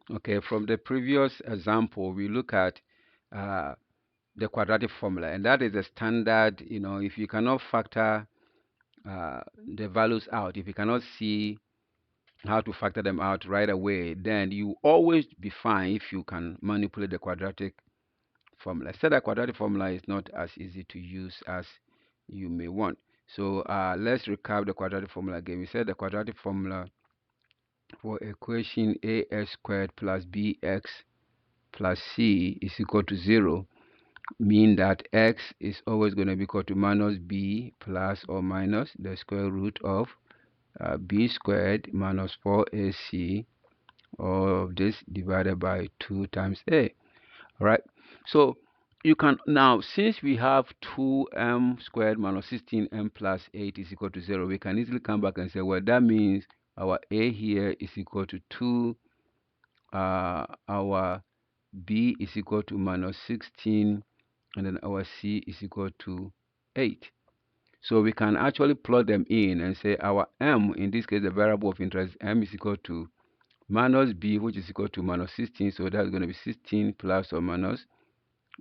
Okay, from the previous example, we look at uh, the quadratic formula, and that is a standard. If you cannot factor the values out, if you cannot see how to factor them out right away, then you always be fine if you can manipulate the quadratic formula. Said that quadratic formula is not as easy to use as you may want. So let's recap the quadratic formula again. We said the quadratic formula for equation ax squared plus bx plus c is equal to 0 mean that x is always going to be equal to minus b plus or minus the square root of b squared minus 4ac, all of this divided by 2 times a. All right, so you can now, since we have 2m squared minus 16m plus 8 is equal to 0, we can easily come back and say, well, that means our a here is equal to 2, our b is equal to minus 16, and then our c is equal to 8. So we can actually plug them in and say our m, in this case the variable of interest, m is equal to minus b, which is equal to minus 16. So that's going to be 16 plus or minus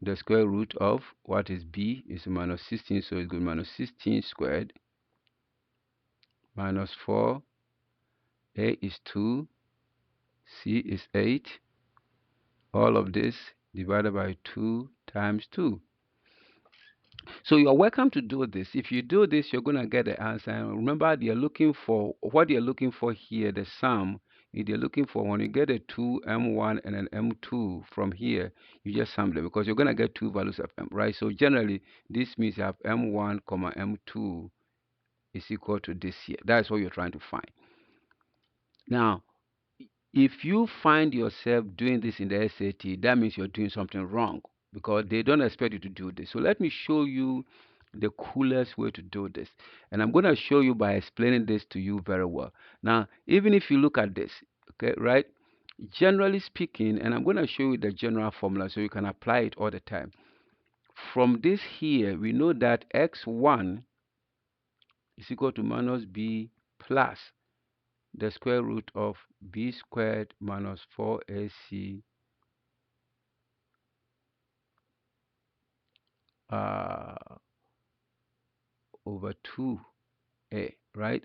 the square root of what is b is minus 16. So it's going to be minus 16 squared minus 4, a is 2, c is 8. All of this divided by 2 times 2. So you're welcome to do this. If you do this, you're going to get the answer. And remember, they're looking for what they're looking for here, the sum. If they're looking for, when you get a 2 m1 and an m2 from here, you just sum them because you're going to get two values of m, right? So generally, this means you have m1 comma m2 is equal to this here. That's what you're trying to find. Now, if you find yourself doing this in the SAT, that means you're doing something wrong because they don't expect you to do this. So let me show you the coolest way to do this. And I'm going to show you by explaining this to you very well. Now, even if you look at this, okay, right? Generally speaking, and I'm going to show you the general formula so you can apply it all the time. From this here, we know that x1 is equal to minus b plus the square root of b squared minus 4ac over 2a, right?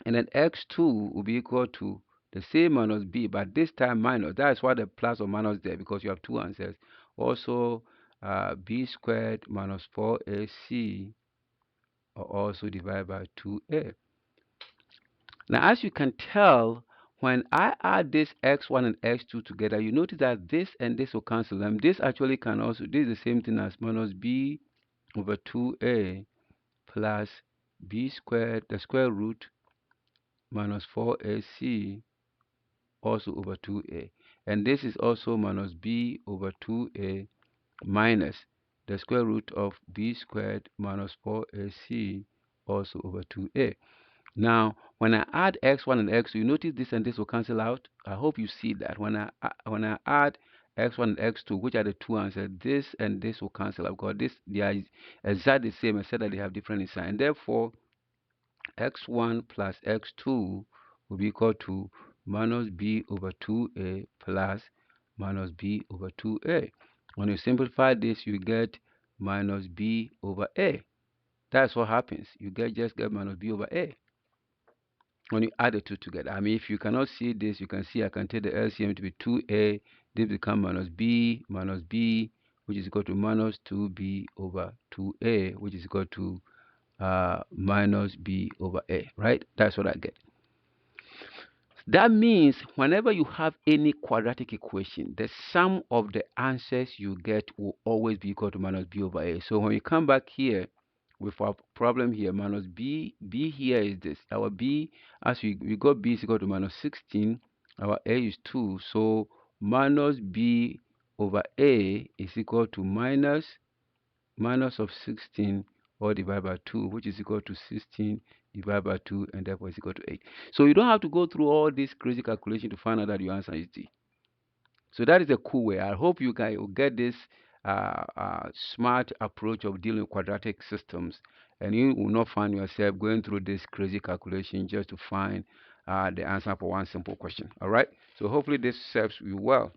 And then x2 will be equal to the same minus b, but this time minus. That's why the plus or minus there, because you have two answers. Also, b squared minus 4ac are also divided by 2a. Now, as you can tell, when I add this x1 and x2 together, you notice that this and this will cancel. And this actually can also, this is the same thing as minus b over 2a plus b squared, the square root, minus 4ac also over 2a. And this is also minus b over 2a minus the square root of b squared minus 4ac also over 2a. Now, when I add x1 and x2, you notice this and this will cancel out. I hope you see that. When I add x1 and x2, which are the two answers, this and this will cancel out because this they are exactly the same except that they have different signs. And therefore, x1 plus x2 will be equal to minus b over 2a plus minus b over 2a. When you simplify this, you get minus b over a. That's what happens. You just get minus b over a when you add the two together. I mean, if you cannot see this, you can see I can take the LCM to be 2a. This becomes minus b, which is equal to minus 2b over 2a, which is equal to minus b over a, right? That's what I get. That means whenever you have any quadratic equation, the sum of the answers you get will always be equal to minus b over a. So when we come back here with our problem here, minus b here is this. Our b, as we got b is equal to minus 16, our a is 2. So minus b over a is equal to minus of 16 all divided by 2, which is equal to 16 divided by 2, and therefore is equal to 8. So you don't have to go through all this crazy calculation to find out that your answer is D. So that is a cool way. I hope you guys will get this smart approach of dealing with quadratic systems, and you will not find yourself going through this crazy calculation just to find the answer for one simple question. All right. So hopefully this serves you well.